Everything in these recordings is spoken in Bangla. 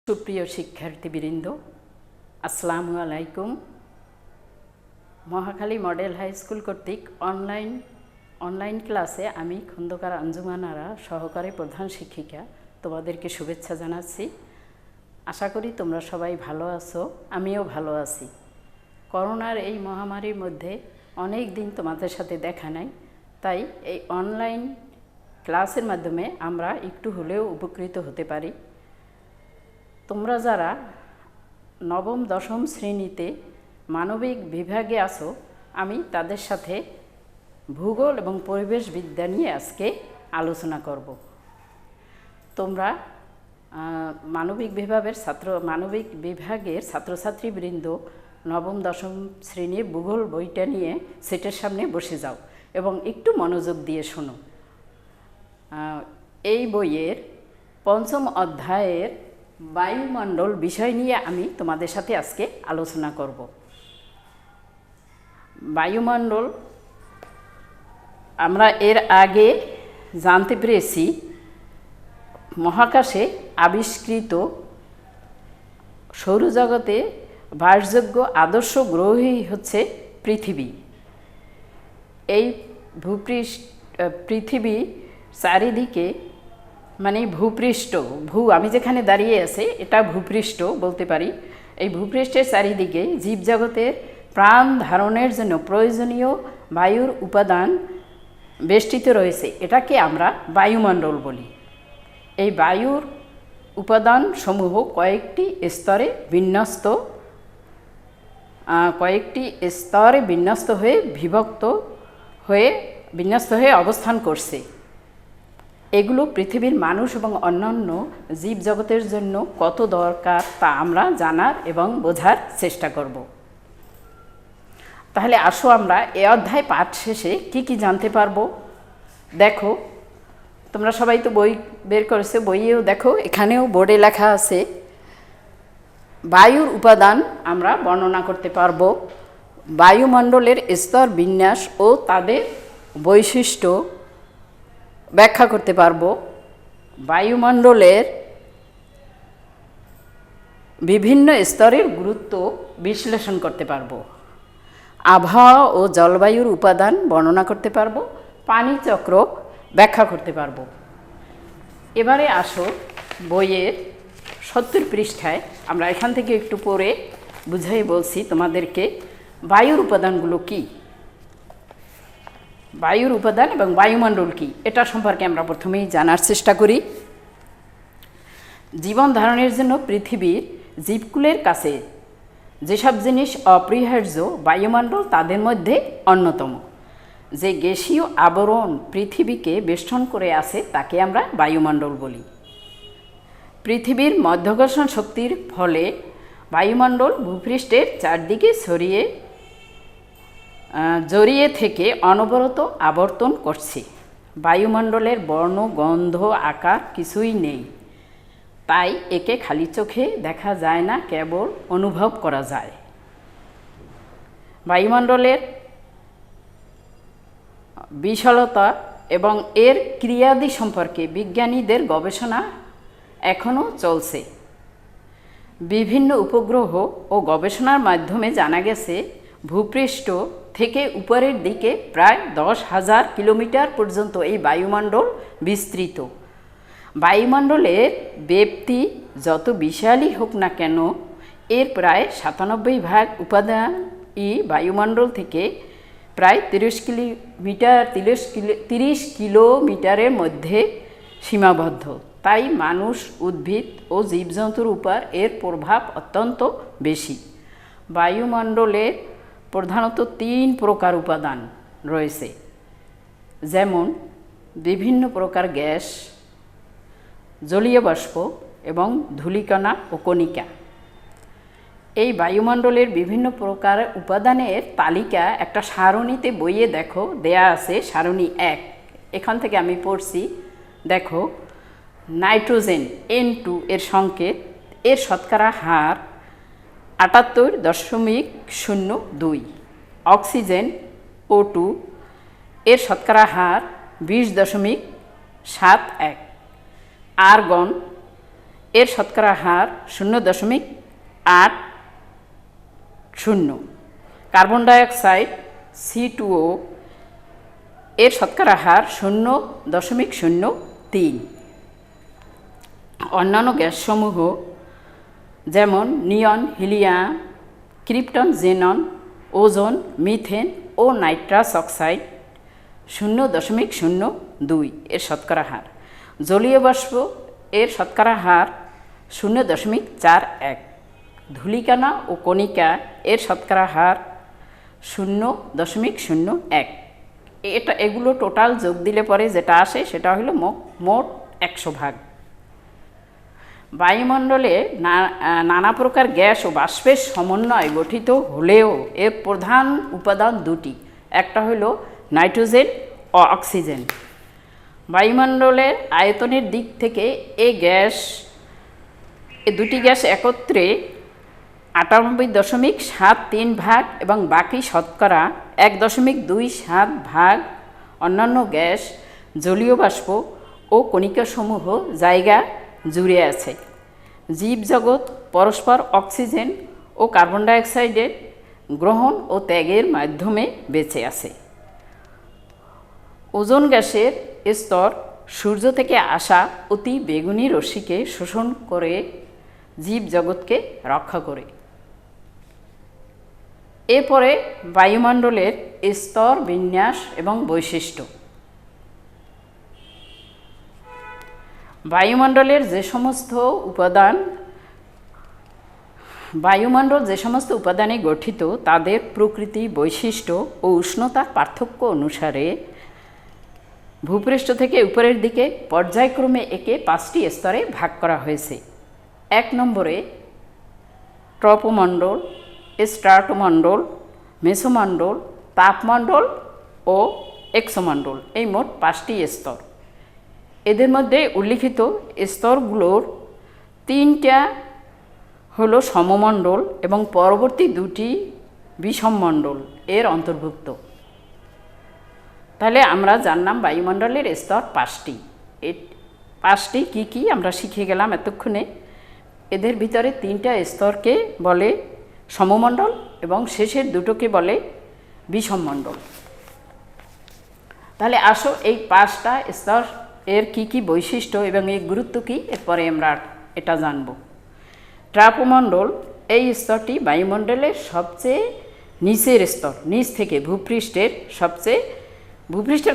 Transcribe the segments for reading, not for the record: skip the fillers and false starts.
সুপ্রিয় শিক্ষার্থীবৃন্দ, আসসালামু আলাইকুম। মহাখালী মডেল হাই স্কুল কর্তৃক অনলাইন ক্লাসে আমি খন্দকার আঞ্জুমান আরা, সহকারী প্রধান শিক্ষিকা, তোমাদেরকে শুভেচ্ছা জানাচ্ছি। আশা করি তোমরা সবাই ভালো আছো, আমিও ভালো আছি। করোনার এই মহামারীর মধ্যে অনেক দিন তোমাদের সাথে দেখা নাই, তাই এই অনলাইন ক্লাসের মাধ্যমে আমরা একটু হলেও উপকৃত হতে পারি। তোমরা যারা নবম দশম শ্রেণীতে মানবিক বিভাগে আছো, আমি তাদের সাথে ভূগোল এবং পরিবেশ বিদ্যা নিয়ে আজকে আলোচনা করব। তোমরা মানবিক বিভাগের ছাত্রছাত্রীবৃন্দ নবম দশম শ্রেণীর ভূগোল বইটা নিয়ে সেটের সামনে বসে যাও এবং একটু মনোযোগ দিয়ে শোনো। এই বইয়ের পঞ্চম অধ্যায়ের বায়ুমণ্ডল বিষয় নিয়ে আমি তোমাদের সাথে আজকে আলোচনা করব। বায়ুমণ্ডল আমরা এর আগে জানতে পেরেছি মহাকাশে আবিষ্কৃত সৌরজগতে বাসযোগ্য আদর্শ গ্রহই হচ্ছে পৃথিবী। এই পৃথিবী চারিদিকে মানে ভূপৃষ্ঠ, আমি যেখানে দাঁড়িয়ে আছি এটা ভূপৃষ্ঠ বলতে পারি। এই ভূপৃষ্ঠের চারিদিকে জীবজগতের প্রাণ ধারণের জন্য প্রয়োজনীয় বায়ুর উপাদান বেষ্টিত রয়েছে, এটাকে আমরা বায়ুমণ্ডল বলি। এই বায়ুর উপাদানসমূহ কয়েকটি স্তরে বিন্যস্ত হয়ে বিন্যস্ত হয়ে অবস্থান করছে। এগুলো পৃথিবীর মানুষ এবং অন্যান্য জীবজগতের জন্য কত দরকার তা আমরা জানার এবং বোঝার চেষ্টা করব। তাহলে আসো আমরা এ অধ্যায় পাঠ শেষে কি জানতে পারবো। দেখো, তোমরা সবাই তো বই বের করেছো, বইয়েও দেখো এখানেও বোর্ডে লেখা আছে বায়ুর উপাদান আমরা বর্ণনা করতে পারবো। বায়ুমণ্ডলের স্তর বিন্যাস ও তাদের বৈশিষ্ট্য ব্যাখ্যা করতে পারবো। বায়ুমণ্ডলের বিভিন্ন স্তরের গুরুত্ব বিশ্লেষণ করতে পারবো। আবহাওয়া ও জলবায়ুর উপাদান বর্ণনা করতে পারবো। পানি চক্র ব্যাখ্যা করতে পারবো। এবারে আসো বইয়ের 70 পৃষ্ঠায় আমরা এখান থেকে একটু পড়ে বুঝাই বলছি তোমাদেরকে বায়ুর উপাদানগুলো কি, বায়ুর উপাদান এবং বায়ুমণ্ডল কি, এটা সম্পর্কে আমরা প্রথমেই জানার চেষ্টা করি। জীবন ধারণের জন্য পৃথিবীর জীবকুলের কাছে যেসব জিনিস অপরিহার্য, বায়ুমণ্ডল তাদের মধ্যে অন্যতম। যে গ্যাসীয় আবরণ পৃথিবীকে বেষ্টন করে আছে তাকে আমরা বায়ুমণ্ডল বলি। পৃথিবীর মাধ্যাকর্ষণ শক্তির ফলে বায়ুমণ্ডল ভূপৃষ্ঠের চারদিকে জড়িয়ে থেকে অনবরত আবর্তন করছে। বায়ুমণ্ডলের বর্ণ, গন্ধ, আকার কিছুই নেই, তাই একে খালি চোখে দেখা যায় না, কেবল অনুভব করা যায়। বায়ুমণ্ডলের বিশালতা এবং এর ক্রিয়াদি সম্পর্কে বিজ্ঞানীদের গবেষণা এখনও চলছে। বিভিন্ন উপগ্রহ ও গবেষণার মাধ্যমে জানা গেছে ভূপৃষ্ঠ থেকে উপরের দিকে প্রায় 10,000 কিলোমিটার পর্যন্ত এই বায়ুমণ্ডল বিস্তৃত। বায়ুমণ্ডলের ব্যাপ্তি যত বিশালই হোক না কেন, এর প্রায় 97% উপাদানই বায়ুমণ্ডল থেকে প্রায় 30 কিলোমিটারের মধ্যে সীমাবদ্ধ। তাই মানুষ, উদ্ভিদ ও জীবজন্তুর উপর এর প্রভাব অত্যন্ত বেশি। বায়ুমণ্ডলে প্রধানত 3 প্রকার উপাদান রয়েছে, যেমন বিভিন্ন প্রকার গ্যাস, জলীয় বাষ্প এবং ধূলিকণা ও কণিকা। এই বায়ুমণ্ডলের বিভিন্ন প্রকার উপাদানের তালিকা একটা সারণীতে বইয়ে দেখো দেয়া আছে। সারণী 1, এখান থেকে আমি পড়ছি। দেখো, নাইট্রোজেন N2 এর সংকেত, এর শতকরা হার 78.02। অক্সিজেন O2 এর শতকরা হার 20.71। আর্গন এর শতকরা হার 0.80। কার্বন ডাইঅক্সাইড C2O এর শতকরা হার 0.03। অন্যান্য গ্যাসসমূহ যেমন neon, helium, krypton, xenon, ozone, methane ও নাইট্রাস অক্সাইড 0.02 এর শতকরা হার। জলীয় বাষ্প এর শতকরা হার 0.41। ধূলিকণা ও কণিকা এর শতকরা হার 0.01। এগুলো টোটাল যোগ দিলে পরে যেটা আসে সেটা হলো মোট 100 ভাগ। বায়ুমণ্ডলে নানা প্রকার গ্যাস ও বাষ্পের সমন্বয়ে গঠিত হলেও এর প্রধান উপাদান দুটি, একটা হলো নাইট্রোজেন ও অক্সিজেন। বায়ুমণ্ডলের আয়তনের দিক থেকে এই দুটি গ্যাস একত্রে 98.73 ভাগ এবং বাকি শতকরা 1.27 ভাগ অন্যান্য গ্যাস, জলীয় বাষ্প ও কণিকাসমূহ জায়গা জুড়ে আছে। জীবজগৎ পরস্পর অক্সিজেন ও কার্বন ডাইঅক্সাইডের গ্রহণ ও ত্যাগের মাধ্যমে বেঁচে আছে। ওজোন গ্যাসের স্তর সূর্য থেকে আসা অতি বেগুনি রশ্মিকে শোষণ করে জীবজগৎকে রক্ষা করে। এরপরে বায়ুমণ্ডলের স্তর বিন্যাস এবং বৈশিষ্ট্য। বায়ুমণ্ডল যে সমস্ত উপাদানে গঠিত তাদের প্রকৃতি, বৈশিষ্ট্য ও উষ্ণতার পার্থক্য অনুসারে ভূপৃষ্ঠ থেকে উপরের দিকে পর্যায়ক্রমে একে 5টি স্তরে ভাগ করা হয়েছে। 1 নম্বরে ট্রপোমণ্ডল, স্ট্রাটোমণ্ডল, মেসোমণ্ডল, তাপমণ্ডল ও এক্সোমণ্ডল, এই মোট 5টি স্তর। এদের মধ্যে উল্লিখিত স্তরগুলোর 3টা হলো সমমণ্ডল এবং পরবর্তী 2টি বিষমমণ্ডল এর অন্তর্ভুক্ত। তাহলে আমরা জানলাম বায়ুমণ্ডলের স্তর 5টি। এই 5টি কী কী আমরা শিখে গেলাম এতক্ষণে। এদের ভিতরে 3টা স্তরকে বলে সমমণ্ডল এবং শেষের 2টোকে বলে বিষমমণ্ডল। তাহলে আসো এই 5টা স্তর এর কী কী বৈশিষ্ট্য এবং এর গুরুত্ব কী এরপরে আমরা এটা জানব। ট্রপোমণ্ডল এই স্তরটি বায়ুমণ্ডলের সবচেয়ে নিচের স্তর, নিচ থেকে ভূপৃষ্ঠের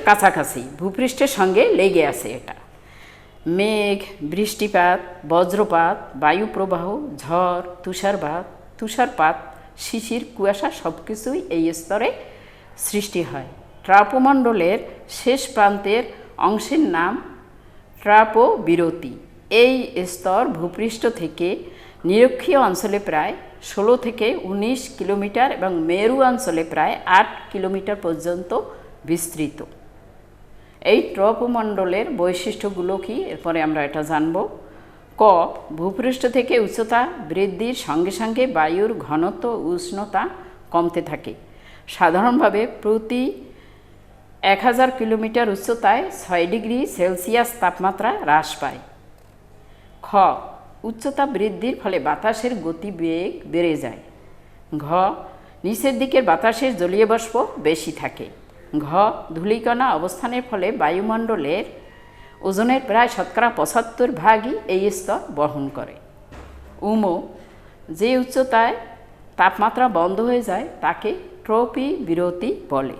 কাছাকাছি, ভূপৃষ্ঠের সঙ্গে লেগে আছে। এটা মেঘ, বৃষ্টিপাত, বজ্রপাত, বায়ুপ্রবাহ, ঝড়, তুষারপাত, শিশির, কুয়াশা সব কিছুই এই স্তরে সৃষ্টি হয়। ট্রপোমণ্ডলের শেষ প্রান্তের অংশের নাম ট্রপোবিরতি। এই স্তর ভূপৃষ্ঠ থেকে নিরক্ষীয় অঞ্চলে প্রায় 16 থেকে 19 কিলোমিটার এবং মেরু অঞ্চলে প্রায় 8 কিলোমিটার পর্যন্ত বিস্তৃত। এই ট্রপোমণ্ডলের বৈশিষ্ট্যগুলো কি এরপরে আমরা এটা জানব। ক, ভূপৃষ্ঠ থেকে উচ্চতা বৃদ্ধির সঙ্গে সঙ্গে বায়ুর ঘনত্ব ও উষ্ণতা কমতে থাকে। সাধারণভাবে প্রতি 1000 কিলোমিটার উচ্চতায় 6 ডিগ্রি সেলসিয়াস তাপমাত্রা হ্রাস পায়। খ, উচ্চতা বৃদ্ধির ফলে বাতাসের গতিবেগ বেড়ে যায়। ঘ, নিচের দিকের বাতাসের জলীয় বাষ্প বেশি থাকে। ঘ, ধূলিকণা অবস্থানের ফলে বায়ুমণ্ডলের ওজনের প্রায় 75% ভাগই এই স্তর বহন করে। উম, যে উচ্চতায় তাপমাত্রা বন্ধ হয়ে যায় তাকে ট্রপোবিরতি বলে।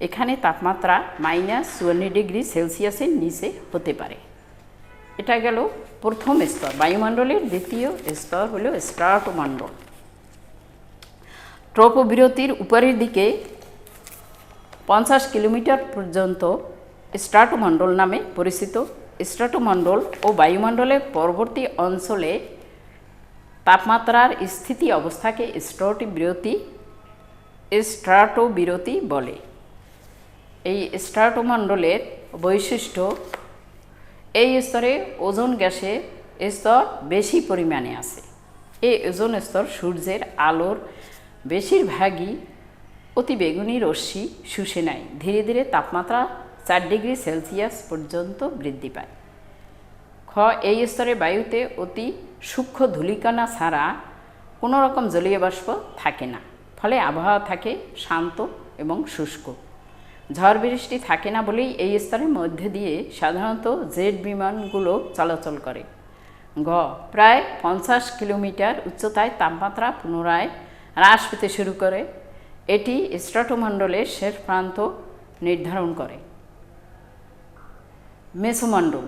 এখানে তাপমাত্রা -54 ডিগ্রি সেলসিয়াসের নিচে হতে পারে। এটা গেল প্রথম স্তর। বায়ুমণ্ডলের দ্বিতীয় স্তর হলো স্ট্রাটোমণ্ডল। ট্রপোবিরতির উপরের দিকে 50 কিলোমিটার পর্যন্ত স্ট্রাটোমণ্ডল নামে পরিচিত। স্ট্রাটোমণ্ডল ও বায়ুমণ্ডলের পরবর্তী অঞ্চলে তাপমাত্রার স্থিতি অবস্থাকে স্ট্রাটোবিরতি বলে। এই স্ট্রাটোমণ্ডলের বৈশিষ্ট্য, এই স্তরে ওজোন গ্যাসের স্তর বেশি পরিমাণে আছে। এই ওজোন স্তর সূর্যের আলোর বেশিরভাগই অতি বেগুনি রশ্মি শুষে নেয়। ধীরে ধীরে তাপমাত্রা 4 ডিগ্রি সেলসিয়াস পর্যন্ত বৃদ্ধি পায়। খ, এই স্তরের বায়ুতে অতি সূক্ষ্ম ধূলিকণা ছাড়া কোনো রকম জলীয় বাষ্প থাকে না, ফলে আবহাওয়া থাকে শান্ত এবং শুষ্ক। ঝড় বৃষ্টি থাকে না বলেই এই স্তরের মধ্যে দিয়ে সাধারণত জেট বিমানগুলো চলাচল করে। প্রায় 50 কিলোমিটার উচ্চতায় তাপমাত্রা পুনরায় হ্রাস পেতে শুরু করে। এটি স্ট্র্যাটোমণ্ডলের শেষ প্রান্ত নির্ধারণ করে। মেসোমণ্ডল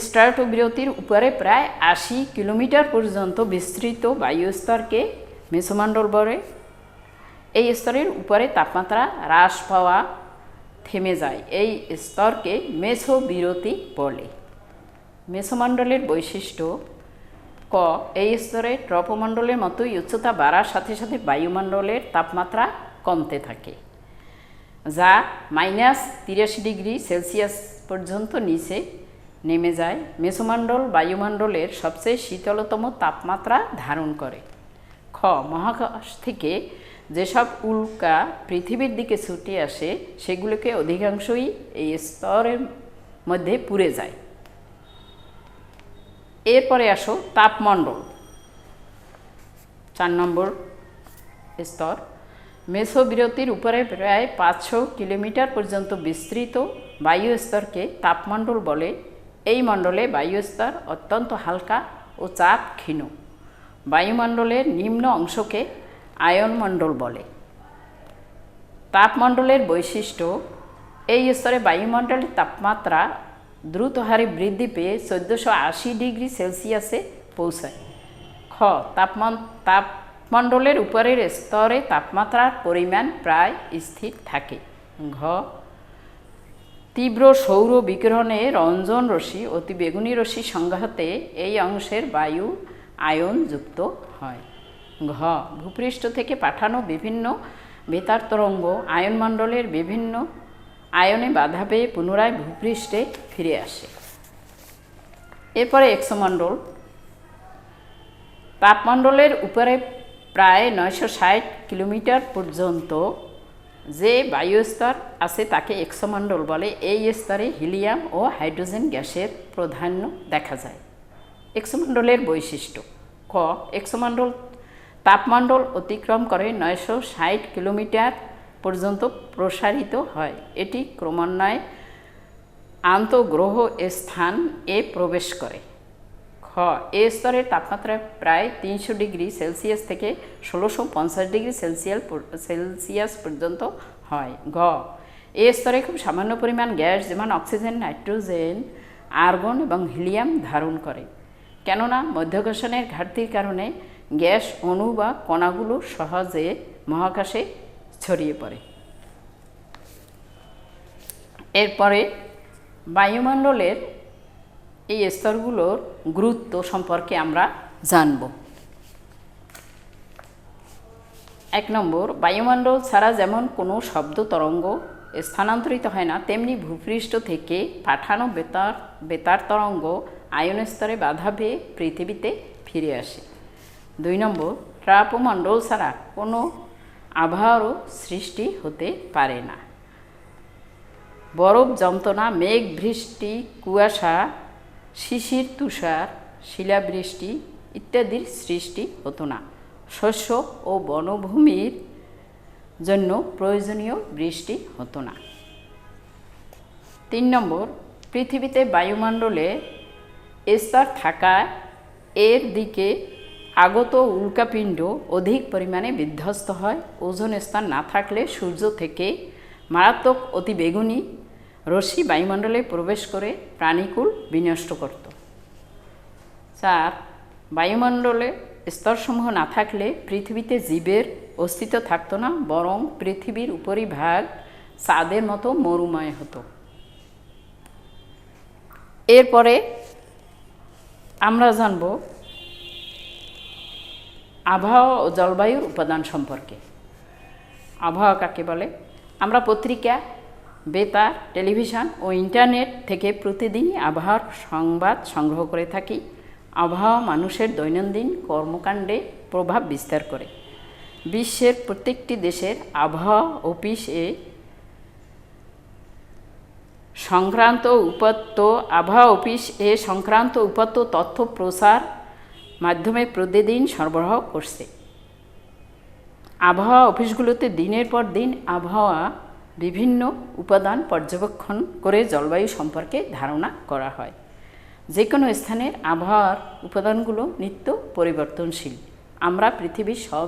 স্ট্র্যাটোবিরতির উপরে প্রায় 80 কিলোমিটার পর্যন্ত বিস্তৃত বায়ুস্তরকে মেসোমণ্ডল বলে। এই স্তরের উপরে তাপমাত্রা হ্রাস পাওয়া থেমে যায়, এই স্তরকে মেসোবিরতি বলে। মেসোমণ্ডলের বৈশিষ্ট্য: এই স্তরে ট্রপোমণ্ডলের মতোই উচ্চতা বাড়ার সাথে সাথে বায়ুমণ্ডলের তাপমাত্রা কমতে থাকে, যা -83 ডিগ্রি সেলসিয়াস পর্যন্ত নিচে নেমে যায়। মেসোমণ্ডল বায়ুমণ্ডলের সবচেয়ে শীতলতম তাপমাত্রা ধারণ করে। মহাকাশ থেকে যেসব উল্কা পৃথিবীর দিকে ছুটে আসে সেগুলোকে অধিকাংশই এই স্তরের মধ্যে পুড়ে যায়। এরপরে আসো তাপমণ্ডল। 4 নম্বর স্তর। মেসোবিরতির উপরে প্রায় 500 কিলোমিটার পর্যন্ত বিস্তৃত বায়ু স্তরকে তাপমণ্ডল বলে। এই মণ্ডলে বায়ুস্তর অত্যন্ত হালকা ও চাপ ক্ষীণ। বায়ুমণ্ডলের নিম্ন অংশকে আয়নমণ্ডল বলে। তাপমণ্ডলের বৈশিষ্ট্য: এই স্তরে বায়ুমণ্ডলের তাপমাত্রা দ্রুত হারে বৃদ্ধি পেয়ে 1480 ডিগ্রি সেলসিয়াসে পৌঁছায়। তাপমণ্ডলের উপরের স্তরে তাপমাত্রার পরিমাণ প্রায় স্থির থাকে। তীব্র সৌর বিকিরণে রঞ্জন রশ্মি অতিবেগুনি রশ্মি সংঘাতে এই অংশের বায়ু আয়নযুক্ত হয়। ভূপৃষ্ঠ থেকে পাঠানো বিভিন্ন বেতার তরঙ্গ আয়নমণ্ডলের বিভিন্ন আয়নে বাধা পেয়ে পুনরায় ভূপৃষ্ঠে ফিরে আসে। এরপরে এক্সোমণ্ডল। তাপমণ্ডলের উপরে প্রায় 960 কিলোমিটার পর্যন্ত যে বায়ুস্তর আছে তাকে এক্সোমণ্ডল বলে। এই স্তরে হিলিয়াম ও হাইড্রোজেন গ্যাসের প্রাধান্য দেখা যায়। এক্সোমণ্ডলের বৈশিষ্ট্য: এক্সোমণ্ডল তাপমণ্ডল অতিক্রম করে 960 কিলোমিটার পর্যন্ত প্রসারিত হয়। এটি ক্রমান্বয়ে আন্তঃগ্রহ স্থান এ প্রবেশ করে। এ স্তরের তাপমাত্রা প্রায় 300 ডিগ্রি সেলসিয়াস থেকে 1650 ডিগ্রি সেলসিয়াস পর্যন্ত হয়। এ স্তরে খুব সামান্য পরিমাণ গ্যাস যেমন অক্সিজেন, নাইট্রোজেন, আর্গন এবং হিলিয়াম ধারণ করে, কেননা মধ্যাকর্ষণের ঘাটতির কারণে গ্যাস অণু বা কণাগুলো সহজে মহাকাশে ছড়িয়ে পড়ে। এরপরে বায়ুমণ্ডলের এই স্তরগুলোর গুরুত্ব সম্পর্কে আমরা জানব। 1 নম্বর, বায়ুমণ্ডল ছাড়া যেমন কোনো শব্দ তরঙ্গ স্থানান্তরিত হয় না, তেমনি ভূপৃষ্ঠ থেকে পাঠানো বেতার তরঙ্গ আয়ন স্তরে বাধা পেয়ে পৃথিবীতে ফিরে আসে। 2 নম্বর, ট্রপোমণ্ডল ছাড়া কোনো আবহাওয়ারও সৃষ্টি হতে পারে না। বরফ যন্ত্রণা, মেঘ, বৃষ্টি, কুয়াশা, শিশির, তুষার, শিলাবৃষ্টি ইত্যাদির সৃষ্টি হতো না। শস্য ও বনভূমির জন্য প্রয়োজনীয় বৃষ্টি হতো না। 3 নম্বর, পৃথিবীতে বায়ুমণ্ডলে স্তর থাকায় এর দিকে আগত উল্কাপিণ্ড অধিক পরিমাণে বিধ্বস্ত হয়। ওজোন স্তর না থাকলে সূর্য থেকে মারাত্মক অতিবেগুনি রশ্মি বায়ুমণ্ডলে প্রবেশ করে প্রাণীকুল বিনষ্ট করত। 4, বায়ুমণ্ডলে স্তরসমূহ না থাকলে পৃথিবীতে জীবের অস্তিত্ব থাকতো না, বরং পৃথিবীর উপরিভাগ চাঁদের মতো মরুময় হতো। এরপরে আমরা জানব আবহাওয়া ও জলবায়ুর উপাদান সম্পর্কে। আবহাওয়া কাকে বলে? আমরা পত্রিকা, বেতার, টেলিভিশন ও ইন্টারনেট থেকে প্রতিদিনই আবহাওয়ার সংবাদ সংগ্রহ করে থাকি। আবহাওয়া মানুষের দৈনন্দিন কর্মকাণ্ডে প্রভাব বিস্তার করে। বিশ্বের প্রত্যেকটি দেশের আবহাওয়া অফিসে সংক্রান্ত উপাত্ত আবহাওয়া অফিস এ সংক্রান্ত উপাত্ত তথ্য প্রচার মাধ্যমে প্রতিদিন সরবরাহ করছে। আবহাওয়া অফিসগুলোতে দিনের পর দিন আবহাওয়া বিভিন্ন উপাদান পর্যবেক্ষণ করে জলবায়ু সম্পর্কে ধারণা করা হয়। যে কোনো স্থানের আবহাওয়ার উপাদানগুলো নিত্য পরিবর্তনশীল। আমরা পৃথিবীর সব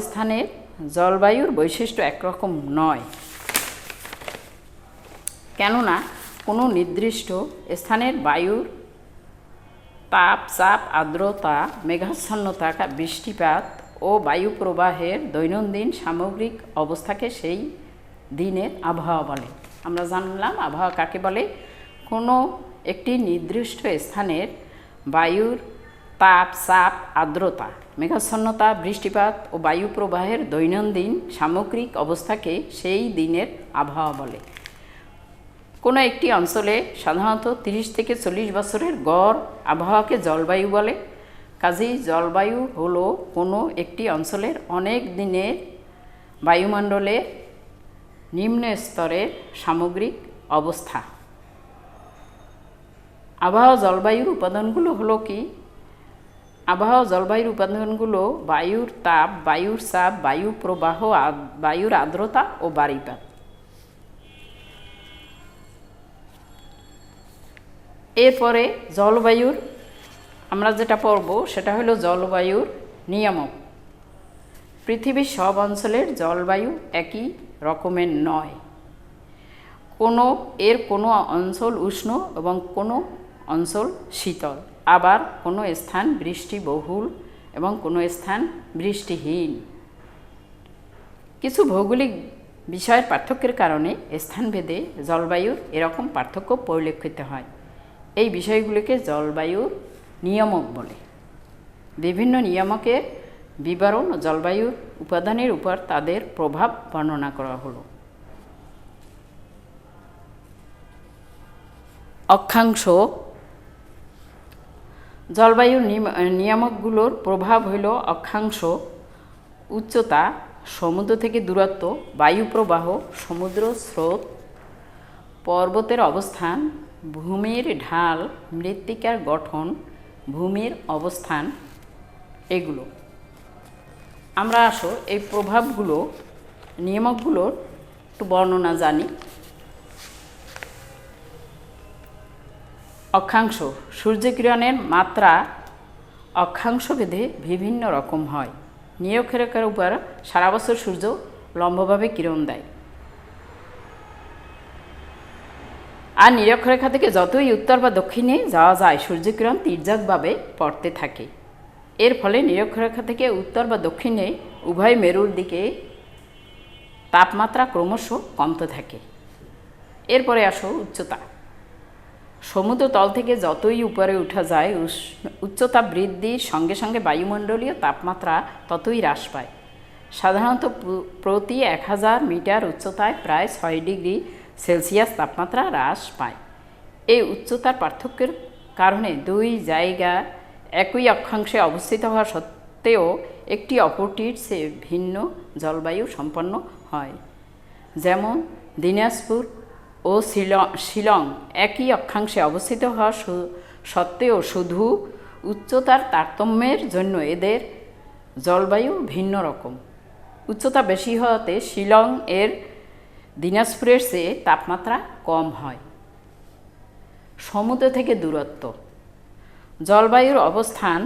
স্থানের জলবায়ুর বৈশিষ্ট্য একরকম নয়, কেননা কোনো নির্দিষ্ট স্থানের বায়ুর তাপ, চাপ, আর্দ্রতা, মেঘাচ্ছন্নতা, বৃষ্টিপাত ও বায়ু প্রবাহের দৈনন্দিন সামগ্রিক অবস্থাকে সেই দিনের আবহাওয়া বলে। আমরা জানলাম আবহাওয়া কাকে বলে। কোনো একটি নির্দিষ্ট স্থানের বায়ুর তাপ, চাপ, আর্দ্রতা, মেঘাচ্ছন্নতা, বৃষ্টিপাত ও বায়ু প্রবাহের দৈনন্দিন সামগ্রিক অবস্থাকে সেই দিনের আবহাওয়া বলে। কোনো একটি অঞ্চলে সাধারণত 30 থেকে 40 বছরের গড় আবহাওয়াকে জলবায়ু বলে। কাজেই জলবায়ু হলো কোনো একটি অঞ্চলের অনেক দিনের বায়ুমণ্ডলের নিম্ন স্তরের সামগ্রিক অবস্থা। আবহাওয়া জলবায়ুর উপাদানগুলো হলো কি? আবহাওয়া জলবায়ুর উপাদানগুলো বায়ুর তাপ, বায়ুর চাপ, বায়ু প্রবাহ, বায়ুর আর্দ্রতা ও বায়ুপাত। এরপরে জলবায়ুর আমরা যেটা পড়ব সেটা হলো জলবায়ুর নিয়ামক। পৃথিবীর সব অঞ্চলের জলবায়ু একই রকমের নয়। কোনো অঞ্চল উষ্ণ এবং কোনো অঞ্চল শীতল, আবার কোনো স্থান বৃষ্টিবহুল এবং কোনো স্থান বৃষ্টিহীন। কিছু ভৌগোলিক বিষয়ের পার্থক্যের কারণে স্থানভেদে জলবায়ুর এরকম পার্থক্য পরিলক্ষিত হয়। এই বিষয়গুলিকে জলবায়ুর নিয়ামক বলে। বিভিন্ন নিয়ামকের বিবরণ ও জলবায়ুর উপাদানের উপর তাদের প্রভাব বর্ণনা করা হলো। অক্ষাংশ। জলবায়ুর নিয়ামকগুলোর প্রভাব হইল অক্ষাংশ, উচ্চতা, সমুদ্র থেকে দূরত্ব, বায়ু প্রবাহ, সমুদ্র স্রোত, পর্বতের অবস্থান, ভূমির ঢাল, মৃত্তিকার গঠন, ভূমির অবস্থান, এগুলো। আমরা আসো এই প্রভাবগুলো, নিয়ামকগুলোর একটু বর্ণনা জানি। অক্ষাংশ। সূর্যকিরণের মাত্রা অক্ষাংশভেদে বিভিন্ন রকম হয়। নিরক্ষরেখার উপর সারা বছর সূর্য লম্বভাবে কিরণ দেয়, আর নিরক্ষরেখা থেকে যতই উত্তর বা দক্ষিণে যাওয়া যায় সূর্যকিরণ তির্যকভাবে পড়তে থাকে। এর ফলে নিরক্ষরেখা থেকে উত্তর বা দক্ষিণে উভয় মেরুর দিকে তাপমাত্রা ক্রমশ কমতে থাকে। এরপরে আসো উচ্চতা। সমুদ্র তল থেকে যতই উপরে উঠা যায় উচ্চতা বৃদ্ধির সঙ্গে সঙ্গে বায়ুমণ্ডলীয় তাপমাত্রা ততই হ্রাস পায়। সাধারণত প্রতি 1000 মিটার উচ্চতায় প্রায় 6 ডিগ্রি সেলসিয়াস তাপমাত্রা হ্রাস পায়। এই উচ্চতার পার্থক্যের কারণে দুই জায়গা একই অক্ষাংশে অবস্থিত হওয়া সত্ত্বেও একটি অপরটির চেয়ে ভিন্ন জলবায়ু সম্পন্ন হয়। যেমন দিনাজপুর ও শিলং একই অক্ষাংশে অবস্থিত হওয়া সত্ত্বেও শুধু উচ্চতার তারতম্যের জন্য এদের জলবায়ু ভিন্ন রকম। উচ্চতা বেশি হওয়াতে শিলং এর দিনাজপুরের চেয়ে তাপমাত্রা কম হয়। সমুদ্র থেকে দূরত্ব। জলবায়ুর অবস্থান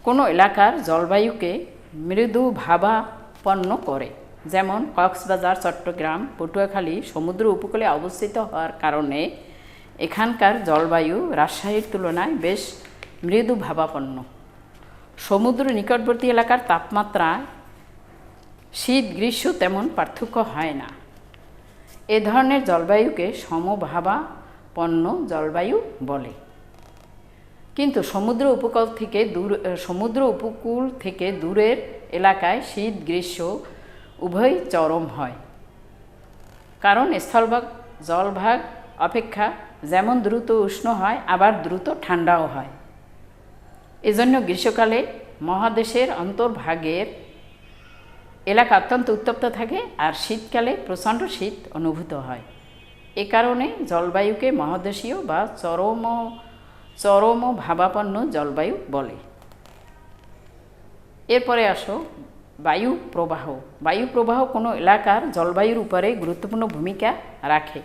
কোনো এলাকার জলবায়ুকে মৃদুভাবাপন্ন করে। যেমন কক্সবাজার, চট্টগ্রাম, পটুয়াখালী সমুদ্র উপকূলে অবস্থিত হওয়ার কারণে এখানকার জলবায়ু রাজশাহীর তুলনায় বেশ মৃদুভাবাপন্ন। সমুদ্র নিকটবর্তী এলাকার তাপমাত্রা শীত গ্রীষ্ম তেমন পার্থক্য হয় না। এ ধরনের জলবায়ুকে সমভাবাপন্ন জলবায়ু বলে। কিন্তু সমুদ্র উপকূল থেকে দূরের এলাকায় শীত গ্রীষ্ম উভয় চরম হয়, কারণ স্থলভাগ জলভাগ অপেক্ষা যেমন দ্রুত উষ্ণ হয় আবার দ্রুত ঠান্ডাও হয়। এজন্য গ্রীষ্মকালে মহাদেশের অন্তর্ভাগের এলাকা অত্যন্ত উত্তপ্ত থাকে আর শীতকালে প্রচণ্ড শীত অনুভূত হয়। এ কারণে জলবায়ুকে মহাদেশীয় বা চরম ভাবাপন্ন জলবায়ু বলে। এরপরে আসো বায়ু প্রবাহ। বায়ু প্রবাহ কোনো এলাকার জলবায়ুর উপরে গুরুত্বপূর্ণ ভূমিকা রাখে।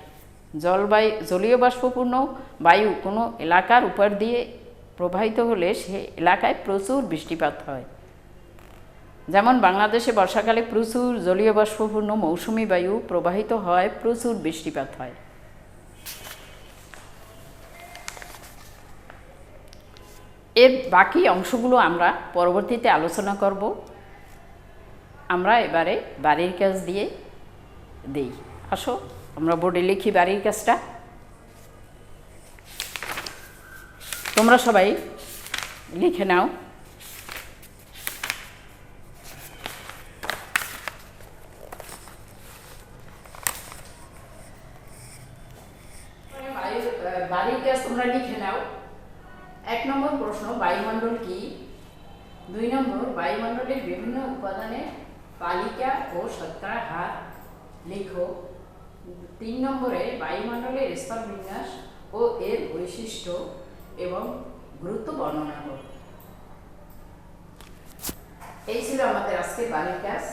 জলীয় বাষ্পপূর্ণ বায়ু কোনো এলাকার উপর দিয়ে প্রবাহিত হলে সে এলাকায় প্রচুর বৃষ্টিপাত হয়। যেমন বাংলাদেশে বর্ষাকালে প্রচুর জলীয় বাষ্পপূর্ণ মৌসুমি বায়ু প্রবাহিত হয়, প্রচুর বৃষ্টিপাত হয়। এর বাকি অংশগুলো আমরা পরবর্তীতে আলোচনা করব। আমরা এবারে বাড়ির কাজ দিয়ে দেই। আসো আমরা বোর্ডে লিখি বাড়ির কাজটা। তোমরা সবাই লিখে নাও। বাড়ির কাজ তোমরা লিখে নাও। 1 নম্বর প্রশ্ন, বায়ুমণ্ডল কি? 2 নম্বর, বায়ুমণ্ডলের বিভিন্ন উপাদানের তালিকা ও শতকরা হার লেখো। 3 নম্বরে, বায়ুমণ্ডলের স্তর বিন্যাস ও এর বৈশিষ্ট্য এবং গুরুত্ব বর্ণনা করো। এই ছিল আমাদের আজকে বাড়ির কাজ।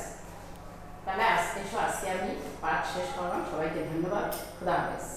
তাহলে আজকে আমি পাঠ শেষ করলাম। সবাইকে ধন্যবাদ। খুদা হাফেজ।